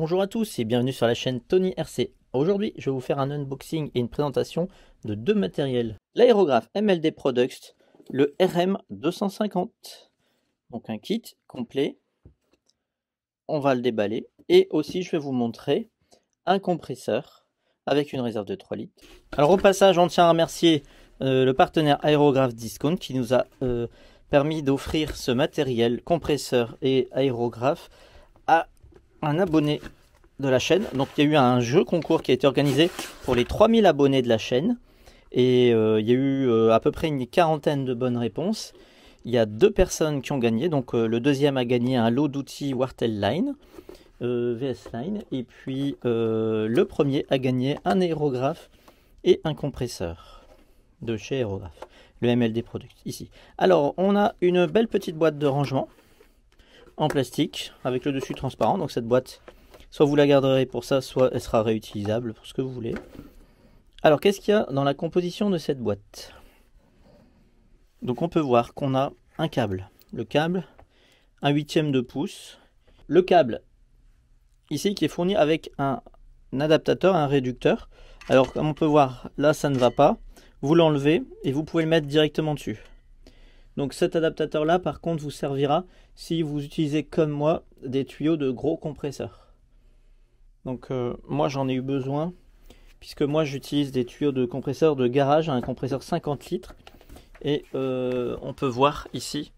Bonjour à tous et bienvenue sur la chaîne Tony RC. Aujourd'hui, je vais vous faire un unboxing et une présentation de deux matériels. L'aérographe MLD Products, le RM250. Donc un kit complet. On va le déballer. Et aussi, je vais vous montrer un compresseur avec une réserve de 3 litres. Alors au passage, on tient à remercier le partenaire Aérographe Discount qui nous a permis d'offrir ce matériel, compresseur et aérographe, à un abonné de la chaîne. Donc il y a eu un jeu concours qui a été organisé pour les 3000 abonnés de la chaîne et il y a eu à peu près une quarantaine de bonnes réponses. Il y a 2 personnes qui ont gagné. Donc le deuxième a gagné un lot d'outils Wartel Line VS Line, et puis le premier a gagné un aérographe et un compresseur de chez Aérographe, le MLD Product ici. Alors on a une belle petite boîte de rangement en plastique avec le dessus transparent. Donc cette boîte, soit vous la garderez pour ça, soit elle sera réutilisable pour ce que vous voulez. Alors qu'est-ce qu'il y a dans la composition de cette boîte? Donc on peut voir qu'on a un câble, le câble, un 1/8 de pouce, le câble ici qui est fourni avec un adaptateur, un réducteur. Alors comme on peut voir là, ça ne va pas, vous l'enlevez et vous pouvez le mettre directement dessus. Donc cet adaptateur là par contre vous servira si vous utilisez comme moi des tuyaux de gros compresseurs. Donc moi j'en ai eu besoin puisque moi j'utilise des tuyaux de compresseur de garage, un compresseur 50 litres, et on peut voir ici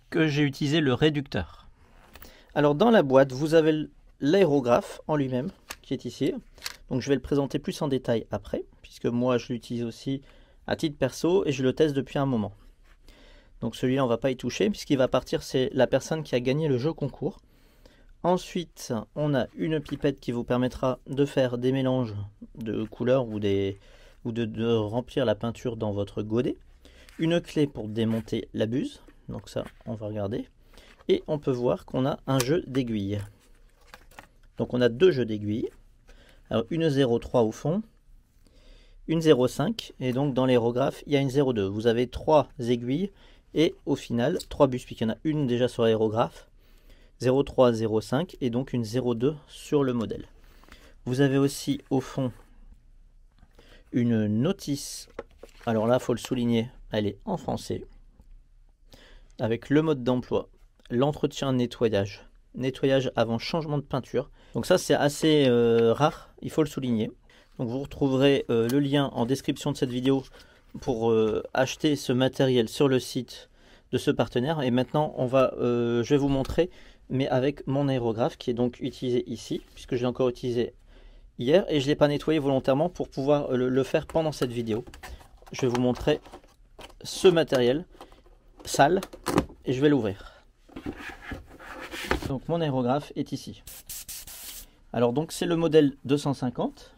que j'ai utilisé le réducteur. Alors dans la boîte vous avez l'aérographe en lui-même qui est ici. Donc je vais le présenter plus en détail après puisque moi je l'utilise aussi à titre perso et je le teste depuis un moment. Donc celui-là on va pas y toucher puisqu'il va partir, c'est la personne qui a gagné le jeu concours. Ensuite on a une pipette qui vous permettra de faire des mélanges de couleurs ou de remplir la peinture dans votre godet. Une clé pour démonter la buse, donc ça on va regarder. Et on peut voir qu'on a un jeu d'aiguilles. Donc on a 2 jeux d'aiguilles. Alors une 0,3 au fond, une 0,5, et donc dans l'aérographe il y a une 0,2. Vous avez 3 aiguilles et au final 3 buses, puisqu'il y en a une déjà sur l'aérographe, 0,3, 0,5 et donc une 0,2 sur le modèle. Vous avez aussi au fond une notice. Alors là, il faut le souligner, elle est en français, avec le mode d'emploi, l'entretien nettoyage, nettoyage avant changement de peinture. Donc ça c'est assez rare, il faut le souligner. Donc vous retrouverez le lien en description de cette vidéo pour acheter ce matériel sur le site de ce partenaire. Et maintenant je vais vous montrer, mais avec mon aérographe qui est donc utilisé ici, puisque je l'ai encore utilisé hier et je ne l'ai pas nettoyé volontairement pour pouvoir le faire pendant cette vidéo. Je vais vous montrer ce matériel sale et je vais l'ouvrir. Donc mon aérographe est ici. Alors donc c'est le modèle 250.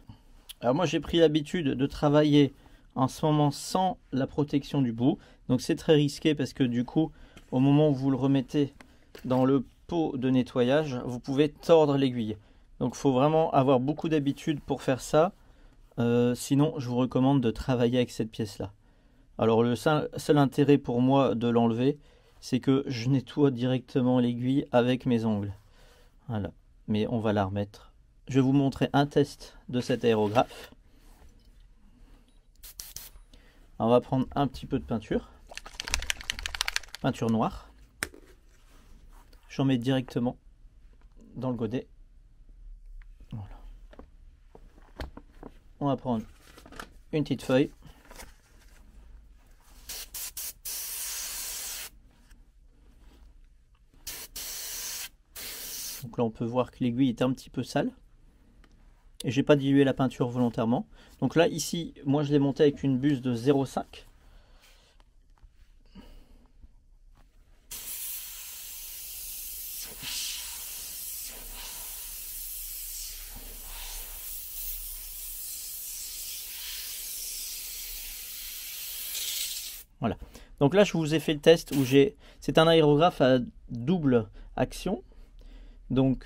Alors moi j'ai pris l'habitude de travailler en ce moment sans la protection du bout. Donc c'est très risqué parce que du coup au moment où vous le remettez dans le pot de nettoyage, vous pouvez tordre l'aiguille. Donc il faut vraiment avoir beaucoup d'habitude pour faire ça. Sinon je vous recommande de travailler avec cette pièce là. Alors le seul intérêt pour moi de l'enlever, c'est que je nettoie directement l'aiguille avec mes ongles. Voilà. Mais on va la remettre. Je vais vous montrer un test de cet aérographe. On va prendre un petit peu de peinture noire. J'en mets directement dans le godet. Voilà. On va prendre une petite feuille. Donc là on peut voir que l'aiguille est un petit peu sale et j'ai pas dilué la peinture volontairement. Donc là ici moi je l'ai monté avec une buse de 0,5. Voilà. Donc là je vous ai fait le test où c'est un aérographe à double action. Donc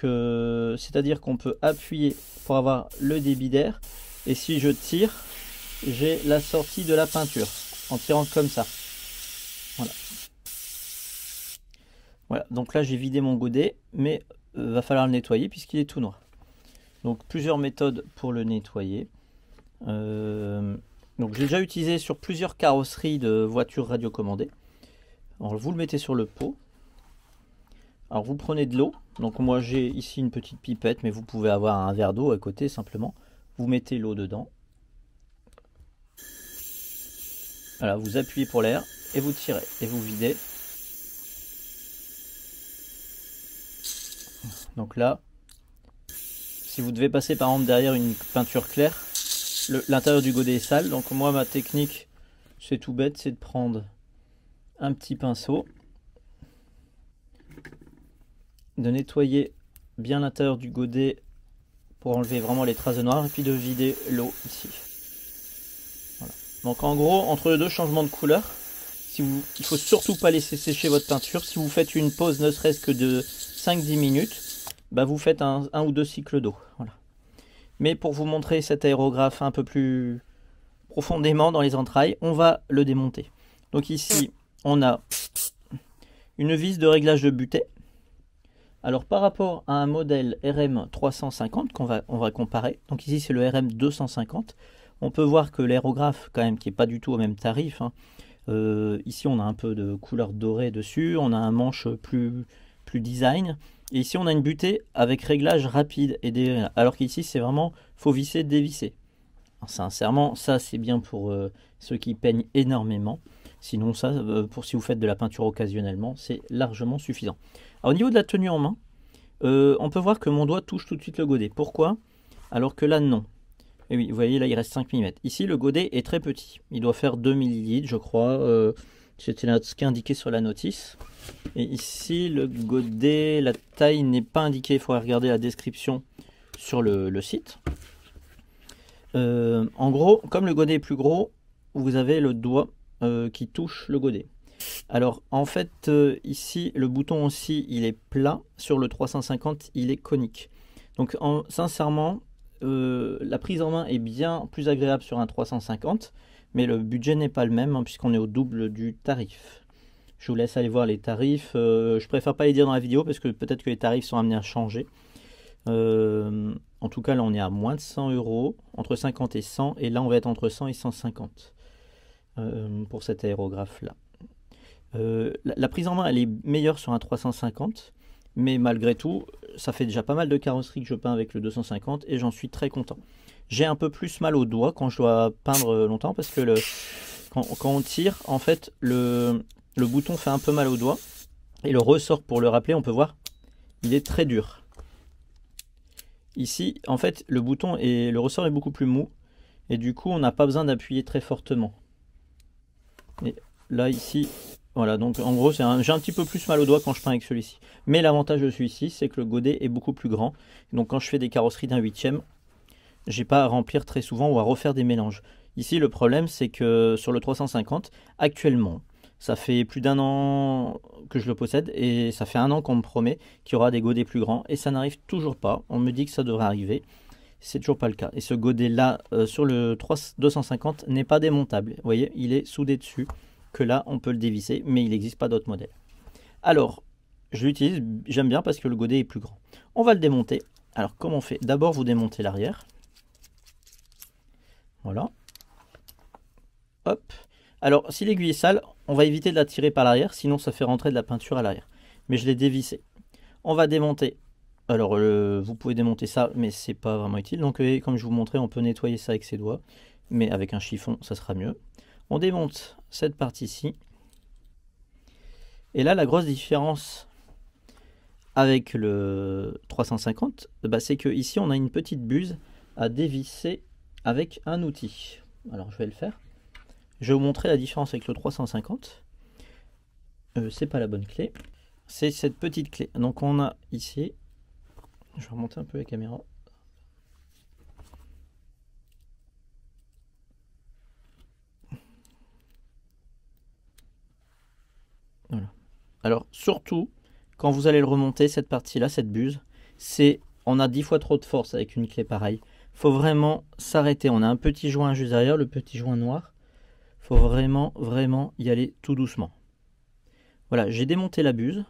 c'est-à-dire qu'on peut appuyer pour avoir le débit d'air, et si je tire, j'ai la sortie de la peinture en tirant comme ça. Voilà. Voilà, donc là j'ai vidé mon godet, mais va falloir le nettoyer puisqu'il est tout noir. Donc plusieurs méthodes pour le nettoyer. Donc j'ai déjà utilisé sur plusieurs carrosseries de voitures radiocommandées. Alors vous le mettez sur le pot. Alors vous prenez de l'eau. Donc moi j'ai ici une petite pipette, mais vous pouvez avoir un verre d'eau à côté simplement. Vous mettez l'eau dedans. Voilà, vous appuyez pour l'air et vous tirez et vous videz. Donc là, si vous devez passer par exemple derrière une peinture claire, l'intérieur du godet est sale. Donc moi ma technique, c'est tout bête, c'est de prendre un petit pinceau, de nettoyer bien l'intérieur du godet pour enlever vraiment les traces de noir et puis de vider l'eau ici. Voilà. Donc en gros, entre les deux changements de couleur, il ne faut surtout pas laisser sécher votre peinture. Si vous faites une pause ne serait-ce que de 5-10 minutes, bah vous faites un ou deux cycles d'eau. Voilà. Mais pour vous montrer cet aérographe un peu plus profondément dans les entrailles, on va le démonter. Donc ici, on a une vis de réglage de butée. Alors par rapport à un modèle RM 350 qu'on va comparer, donc ici c'est le RM 250, on peut voir que l'aérographe quand même qui n'est pas du tout au même tarif, hein. Ici on a un peu de couleur dorée dessus, on a un manche plus design, et ici on a une butée avec réglage rapide, alors qu'ici c'est vraiment faut visser, dévisser. Alors, sincèrement ça c'est bien pour ceux qui peignent énormément, sinon ça pour si vous faites de la peinture occasionnellement c'est largement suffisant. Alors, au niveau de la tenue en main, on peut voir que mon doigt touche tout de suite le godet. Pourquoi? Alors que là non. Et oui, vous voyez là il reste 5 mm. Ici le godet est très petit, il doit faire 2 ml je crois, c'était ce qui est indiqué sur la notice. Et ici le godet, la taille n'est pas indiquée, il faudrait regarder la description sur le site. En gros, comme le godet est plus gros, vous avez le doigt qui touche le godet. Alors en fait ici le bouton aussi il est plat, sur le 350 il est conique. Donc sincèrement la prise en main est bien plus agréable sur un 350, mais le budget n'est pas le même hein, puisqu'on est au double du tarif. Je vous laisse aller voir les tarifs, je préfère pas les dire dans la vidéo parce que peut-être que les tarifs sont amenés à changer. En tout cas là on est à moins de 100 €, entre 50 et 100, et là on va être entre 100 et 150 pour cet aérographe là. La prise en main elle est meilleure sur un 350, mais malgré tout ça fait déjà pas mal de carrosseries que je peins avec le 250 et j'en suis très content. J'ai un peu plus mal au doigt quand je dois peindre longtemps parce que quand on tire en fait le bouton fait un peu mal au doigt, et le ressort pour le rappeler on peut voir il est très dur. Ici en fait le bouton et le ressort est beaucoup plus mou et du coup on n'a pas besoin d'appuyer très fortement. Et là ici voilà, donc en gros j'ai un petit peu plus mal au doigt quand je peins avec celui-ci. Mais l'avantage de celui-ci c'est que le godet est beaucoup plus grand. Donc quand je fais des carrosseries d'un 8e, j'ai pas à remplir très souvent ou à refaire des mélanges. Ici le problème c'est que sur le 350 actuellement, ça fait plus d'1 an que je le possède et ça fait 1 an qu'on me promet qu'il y aura des godets plus grands et ça n'arrive toujours pas. On me dit que ça devrait arriver, c'est toujours pas le cas. Et ce godet là sur le 250 n'est pas démontable. Vous voyez, il est soudé dessus, que là on peut le dévisser, mais il n'existe pas d'autres modèles. Alors je l'utilise, j'aime bien parce que le godet est plus grand. On va le démonter. Alors comment on fait? D'abord vous démontez l'arrière. Voilà. Hop. Alors si l'aiguille est sale, on va éviter de la tirer par l'arrière, sinon ça fait rentrer de la peinture à l'arrière. Mais je l'ai dévissé. On va démonter. Alors vous pouvez démonter ça, mais c'est pas vraiment utile. Donc comme je vous montrais, on peut nettoyer ça avec ses doigts, mais avec un chiffon ça sera mieux. On démonte cette partie-ci. Et là la grosse différence avec le 350, bah, c'est que ici on a une petite buse à dévisser avec un outil. Alors je vais le faire. Je vais vous montrer la différence avec le 350. C'est pas la bonne clé. C'est cette petite clé. Donc on a ici. Je vais remonter un peu la caméra. Voilà. Alors surtout, quand vous allez le remonter, cette partie-là, cette buse, on a 10 fois trop de force avec une clé pareille. Faut vraiment s'arrêter. On a un petit joint juste derrière, le petit joint noir. Faut vraiment y aller tout doucement. Voilà, j'ai démonté la buse.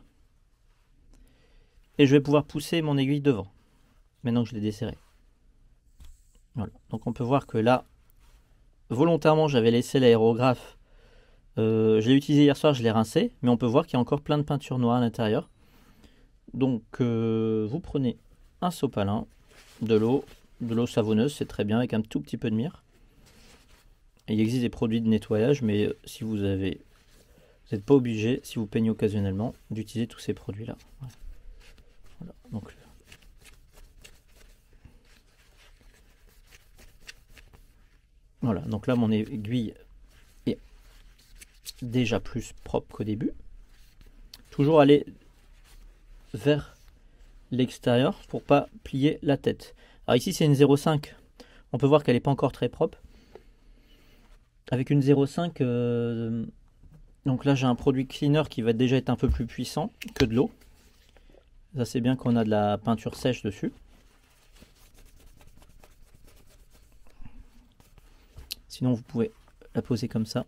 et je vais pouvoir pousser mon aiguille devant, maintenant que je l'ai desserré. Voilà. Donc on peut voir que là, volontairement, j'avais laissé l'aérographe. Je l'ai utilisé hier soir, je l'ai rincé, mais on peut voir qu'il y a encore plein de peinture noire à l'intérieur. Donc vous prenez un sopalin, de l'eau savonneuse, c'est très bien, avec un tout petit peu de myrrhe. Et il existe des produits de nettoyage, mais si vous n'êtes pas obligé, si vous peignez occasionnellement, d'utiliser tous ces produits-là. Voilà. Donc là, mon aiguille est déjà plus propre qu'au début. Toujours aller vers l'extérieur pour pas plier la tête. Alors ici, c'est une 0,5. On peut voir qu'elle n'est pas encore très propre. Avec une 0,5, donc là, j'ai un produit cleaner qui va déjà être un peu plus puissant que de l'eau. Ça, c'est bien qu'on a de la peinture sèche dessus. Sinon, vous pouvez la poser comme ça.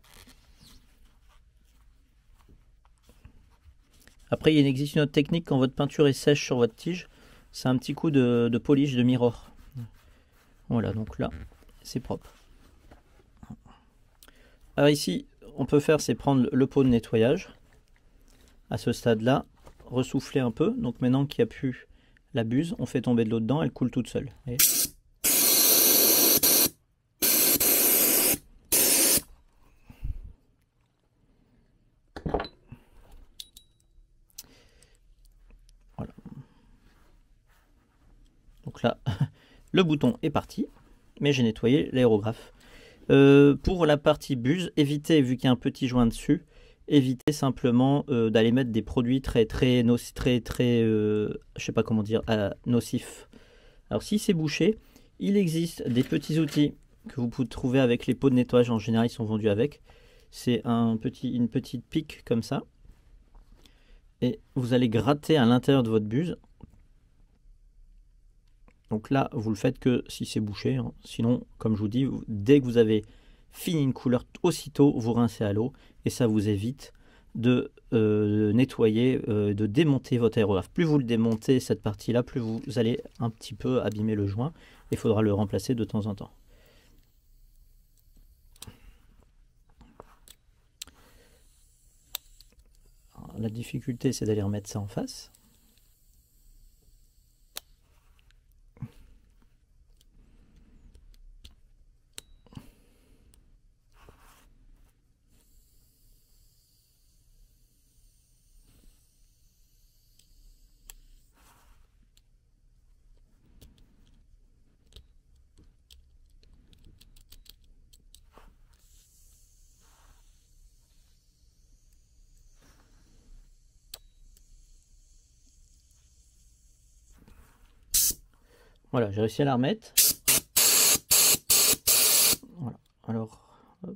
Après, il existe une autre technique quand votre peinture est sèche sur votre tige. C'est un petit coup de polish de mirror. Voilà, donc là, c'est propre. Alors ici, on peut faire, c'est prendre le pot de nettoyage. À ce stade-là, ressouffler un peu. Donc maintenant qu'il n'y a plus la buse, on fait tomber de l'eau dedans, elle coule toute seule. Voilà. Donc là, le bouton est parti, mais j'ai nettoyé l'aérographe. Pour la partie buse, évitez, vu qu'il y a un petit joint dessus, évitez simplement d'aller mettre des produits très je sais pas comment dire, nocifs. Alors si c'est bouché, il existe des petits outils que vous pouvez trouver avec les pots de nettoyage, en général ils sont vendus avec. C'est une petite pique comme ça. Et vous allez gratter à l'intérieur de votre buse. Donc là, vous le faites que si c'est bouché. Hein. Sinon, comme je vous dis, dès que vous avez fini une couleur, aussitôt vous rincez à l'eau. Et ça vous évite de nettoyer, de démonter votre aérographe. Plus vous le démontez, cette partie-là, plus vous allez un petit peu abîmer le joint. Il faudra le remplacer de temps en temps. Alors, la difficulté, c'est d'aller remettre ça en face. Voilà, j'ai réussi à la remettre. Voilà, alors, hop.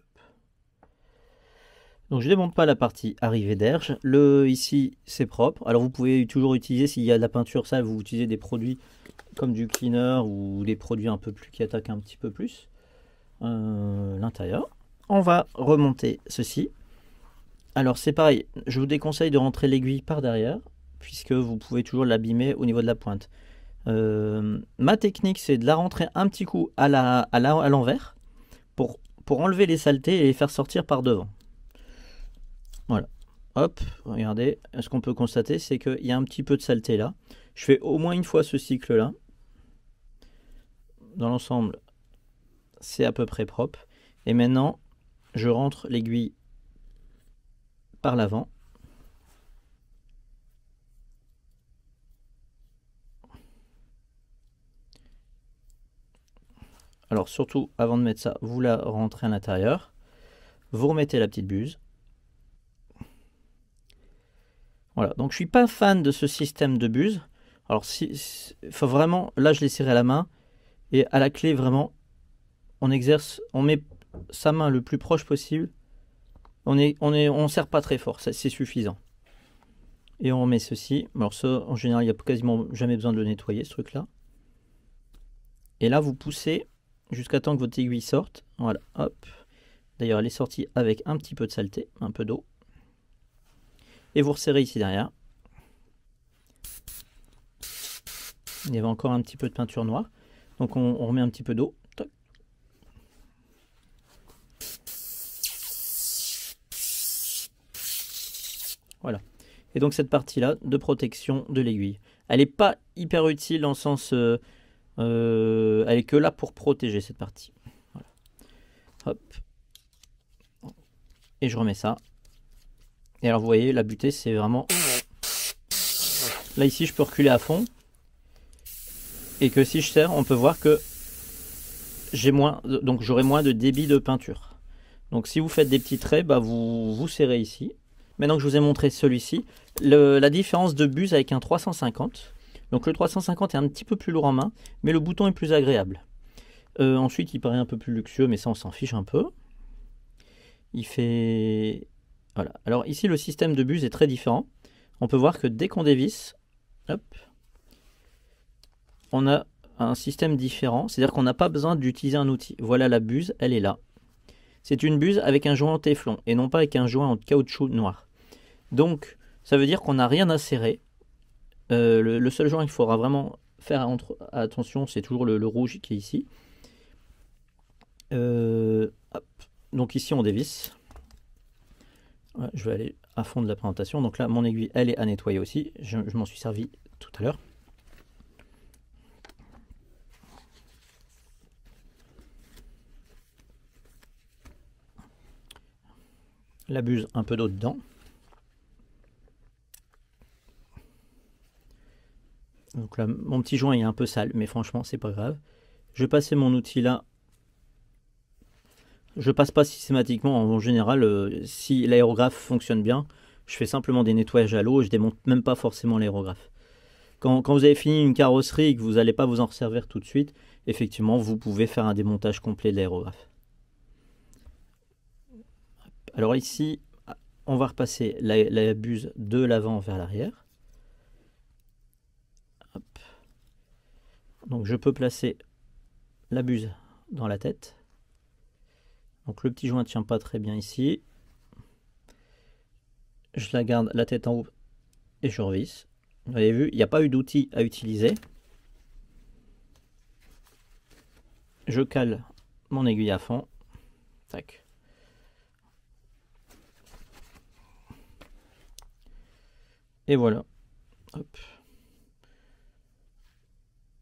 Donc je ne démonte pas la partie arrivée d'Erge. Ici, c'est propre. Alors vous pouvez toujours utiliser, s'il y a de la peinture sale, vous utilisez des produits comme du cleaner ou des produits un peu plus qui attaquent un petit peu plus l'intérieur. On va remonter ceci. Alors c'est pareil, je vous déconseille de rentrer l'aiguille par derrière, puisque vous pouvez toujours l'abîmer au niveau de la pointe. Ma technique, c'est de la rentrer un petit coup à l'envers pour enlever les saletés et les faire sortir par devant. Voilà. Hop, regardez, ce qu'on peut constater, c'est qu'il y a un petit peu de saleté là. Je fais au moins une fois ce cycle-là. Dans l'ensemble, c'est à peu près propre. Et maintenant, je rentre l'aiguille par l'avant. Alors surtout, avant de mettre ça, vous la rentrez à l'intérieur. Vous remettez la petite buse. Voilà, donc je suis pas fan de ce système de buse. Alors faut vraiment, là je l'ai serré à la main. Et à la clé, vraiment, on met sa main le plus proche possible. On serre pas très fort, c'est suffisant. Et on met ceci. Alors ça, en général, il n'y a quasiment jamais besoin de le nettoyer, ce truc-là. Et là, vous poussez jusqu'à temps que votre aiguille sorte. Voilà, hop. D'ailleurs, elle est sortie avec un petit peu de saleté, un peu d'eau. Et vous resserrez ici derrière. Il y avait encore un petit peu de peinture noire. Donc on remet un petit peu d'eau. Voilà. Et donc cette partie-là de protection de l'aiguille. Elle n'est pas hyper utile dans le sens... elle est que là pour protéger cette partie. Voilà. Hop. Et je remets ça. Et alors vous voyez, la butée c'est vraiment... Là ici je peux reculer à fond. Et que si je serre, on peut voir que j'ai moins, donc j'aurai moins de débit de peinture. Donc si vous faites des petits traits, bah vous serrez ici. Maintenant que je vous ai montré celui-ci, la différence de buse avec un 350. Donc le 350 est un petit peu plus lourd en main, mais le bouton est plus agréable. Ensuite, il paraît un peu plus luxueux, mais ça on s'en fiche un peu. Il fait... Voilà. Alors ici, le système de buse est très différent. On peut voir que dès qu'on dévisse, hop, on a un système différent. C'est-à-dire qu'on n'a pas besoin d'utiliser un outil. Voilà la buse, elle est là. C'est une buse avec un joint en téflon et non pas avec un joint en caoutchouc noir. Donc, ça veut dire qu'on n'a rien à serrer. Le seul joint qu'il faudra vraiment faire attention, c'est toujours le rouge qui est ici. Hop. Donc ici, on dévisse. Ouais, je vais aller à fond de la présentation. Donc là, mon aiguille, elle est à nettoyer aussi. Je m'en suis servi tout à l'heure. La buse, un peu d'eau dedans. Donc là, mon petit joint est un peu sale, mais franchement, c'est pas grave. Je vais passer mon outil là. Je passe pas systématiquement. En général, si l'aérographe fonctionne bien, je fais simplement des nettoyages à l'eau et je démonte même pas forcément l'aérographe. Quand vous avez fini une carrosserie et que vous n'allez pas vous en resservir tout de suite, effectivement, vous pouvez faire un démontage complet de l'aérographe. Alors ici, on va repasser la buse de l'avant vers l'arrière. Donc je peux placer la buse dans la tête. Donc le petit joint ne tient pas très bien ici. Je la garde la tête en haut et je revisse. Vous avez vu, il n'y a pas eu d'outil à utiliser. Je cale mon aiguille à fond. Tac. Et voilà. Hop.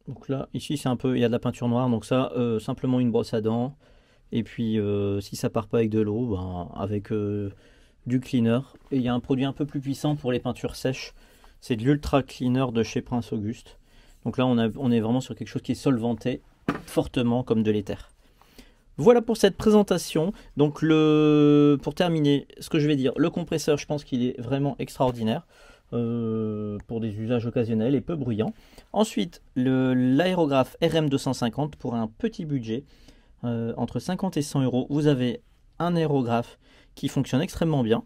Donc là, ici c'est un peu, il y a de la peinture noire, donc ça, simplement une brosse à dents. Et puis si ça part pas avec de l'eau, ben, avec du cleaner. Et il y a un produit un peu plus puissant pour les peintures sèches. C'est de l'Ultra Cleaner de chez Prince Auguste. Donc là, on est vraiment sur quelque chose qui est solventé fortement comme de l'éther. Voilà pour cette présentation. Donc pour terminer, ce que je vais dire, le compresseur, je pense qu'il est vraiment extraordinaire pour des usages occasionnels et peu bruyants. Ensuite, l'aérographe RM250 pour un petit budget, entre 50 et 100 euros. Vous avez un aérographe qui fonctionne extrêmement bien.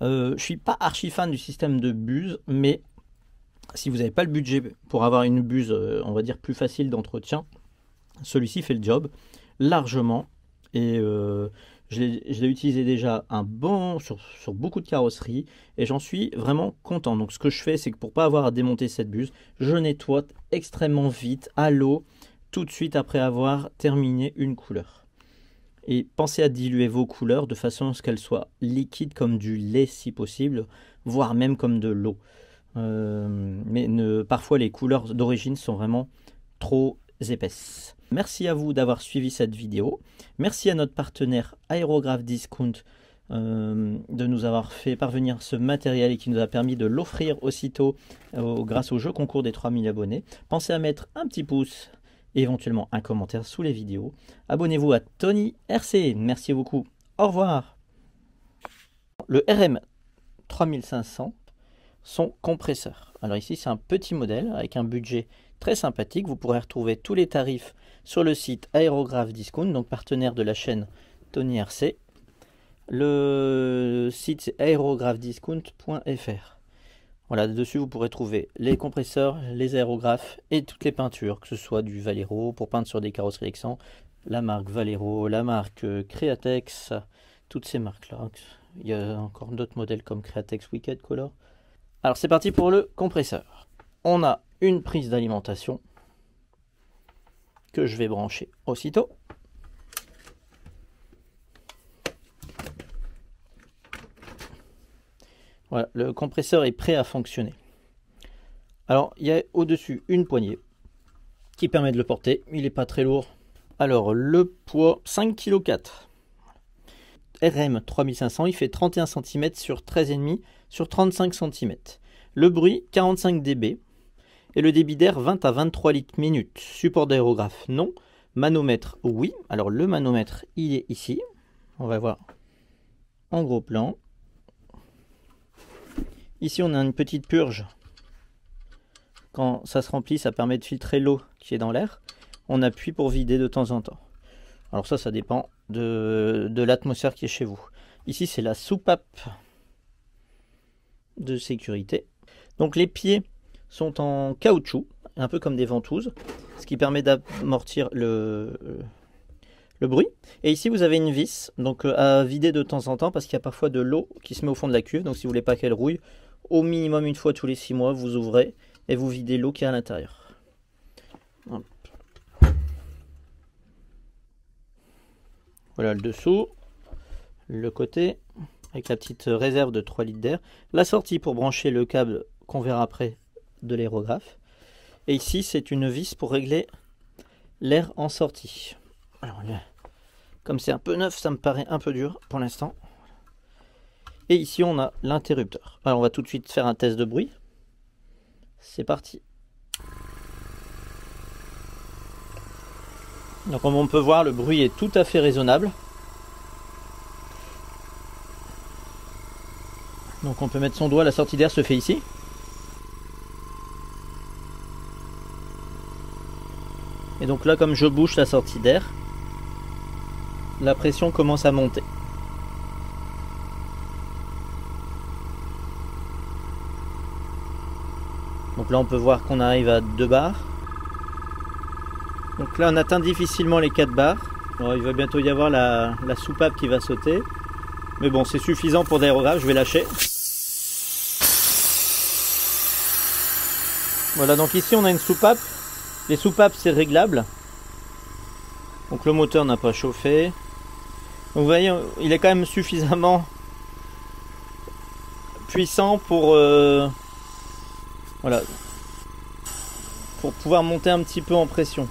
Je ne suis pas archi fan du système de buse, mais si vous n'avez pas le budget pour avoir une buse, on va dire, plus facile d'entretien, celui-ci fait le job largement. Et je l'ai utilisé déjà sur beaucoup de carrosseries et j'en suis vraiment content. Donc ce que je fais, c'est que pour ne pas avoir à démonter cette buse, je nettoie extrêmement vite à l'eau tout de suite après avoir terminé une couleur. Et pensez à diluer vos couleurs de façon à ce qu'elles soient liquides comme du lait si possible, voire même comme de l'eau. Parfois les couleurs d'origine sont vraiment trop épaisses. Merci à vous d'avoir suivi cette vidéo. Merci à notre partenaire Aérographe Discount de nous avoir fait parvenir ce matériel et qui nous a permis de l'offrir aussitôt grâce au jeu concours des 3000 abonnés. Pensez à mettre un petit pouce et éventuellement un commentaire sous les vidéos. Abonnez-vous à Tony RC. Merci beaucoup. Au revoir. Le RM 3500, son compresseur. Alors ici, c'est un petit modèle avec un budget très sympathique. Vous pourrez retrouver tous les tarifs sur le site Aérographe Discount, donc partenaire de la chaîne Tony RC. Le site, c'est aérographdiscount.fr. Voilà, dessus vous pourrez trouver les compresseurs, les aérographes et toutes les peintures, que ce soit du Valero pour peindre sur des carrosseries Lexan, la marque Valero, la marque Createx, toutes ces marques-là. Il y a encore d'autres modèles comme Createx Wicked Color. Alors c'est parti pour le compresseur. On a une prise d'alimentation que je vais brancher aussitôt. Voilà, le compresseur est prêt à fonctionner. Alors, il y a au-dessus une poignée qui permet de le porter. Il n'est pas très lourd. Alors, le poids, 5,4 kg. RM 3500, il fait 31 cm sur 13,5 sur 35 cm. Le bruit, 45 dB. Et le débit d'air, 20 à 23 litres minute. Support d'aérographe, non. Manomètre, oui. Alors, le manomètre, il est ici. On va voir en gros plan. Ici, on a une petite purge. Quand ça se remplit, ça permet de filtrer l'eau qui est dans l'air. On appuie pour vider de temps en temps. Alors ça dépend de l'atmosphère qui est chez vous. Ici, c'est la soupape de sécurité. Donc les pieds sont en caoutchouc, un peu comme des ventouses, ce qui permet d'amortir le bruit. Et ici, vous avez une vis, donc à vider de temps en temps, parce qu'il y a parfois de l'eau qui se met au fond de la cuve. Donc si vous voulez pas qu'elle rouille, au minimum une fois tous les 6 mois, vous ouvrez et vous videz l'eau qui est à l'intérieur. Voilà le dessous, le côté, avec la petite réserve de 3 litres d'air. La sortie pour brancher le câble qu'on verra après de l'aérographe. Et ici, c'est une vis pour régler l'air en sortie. Alors, comme c'est un peu neuf, ça me paraît un peu dur pour l'instant. Et ici, on a l'interrupteur. Alors, on va tout de suite faire un test de bruit. C'est parti. Donc comme on peut voir, le bruit est tout à fait raisonnable. Donc on peut mettre son doigt, la sortie d'air se fait ici. Et donc là, comme je bouge la sortie d'air, la pression commence à monter. Donc là on peut voir qu'on arrive à 2 bars. Donc là on atteint difficilement les 4 bars. Alors, il va bientôt y avoir la soupape qui va sauter. Mais bon, c'est suffisant pour l'aérographe, je vais lâcher. Voilà, donc ici on a une soupape. Les soupapes c'est réglable. Donc le moteur n'a pas chauffé. Donc vous voyez, il est quand même suffisamment puissant pour voilà, pour pouvoir monter un petit peu en pression.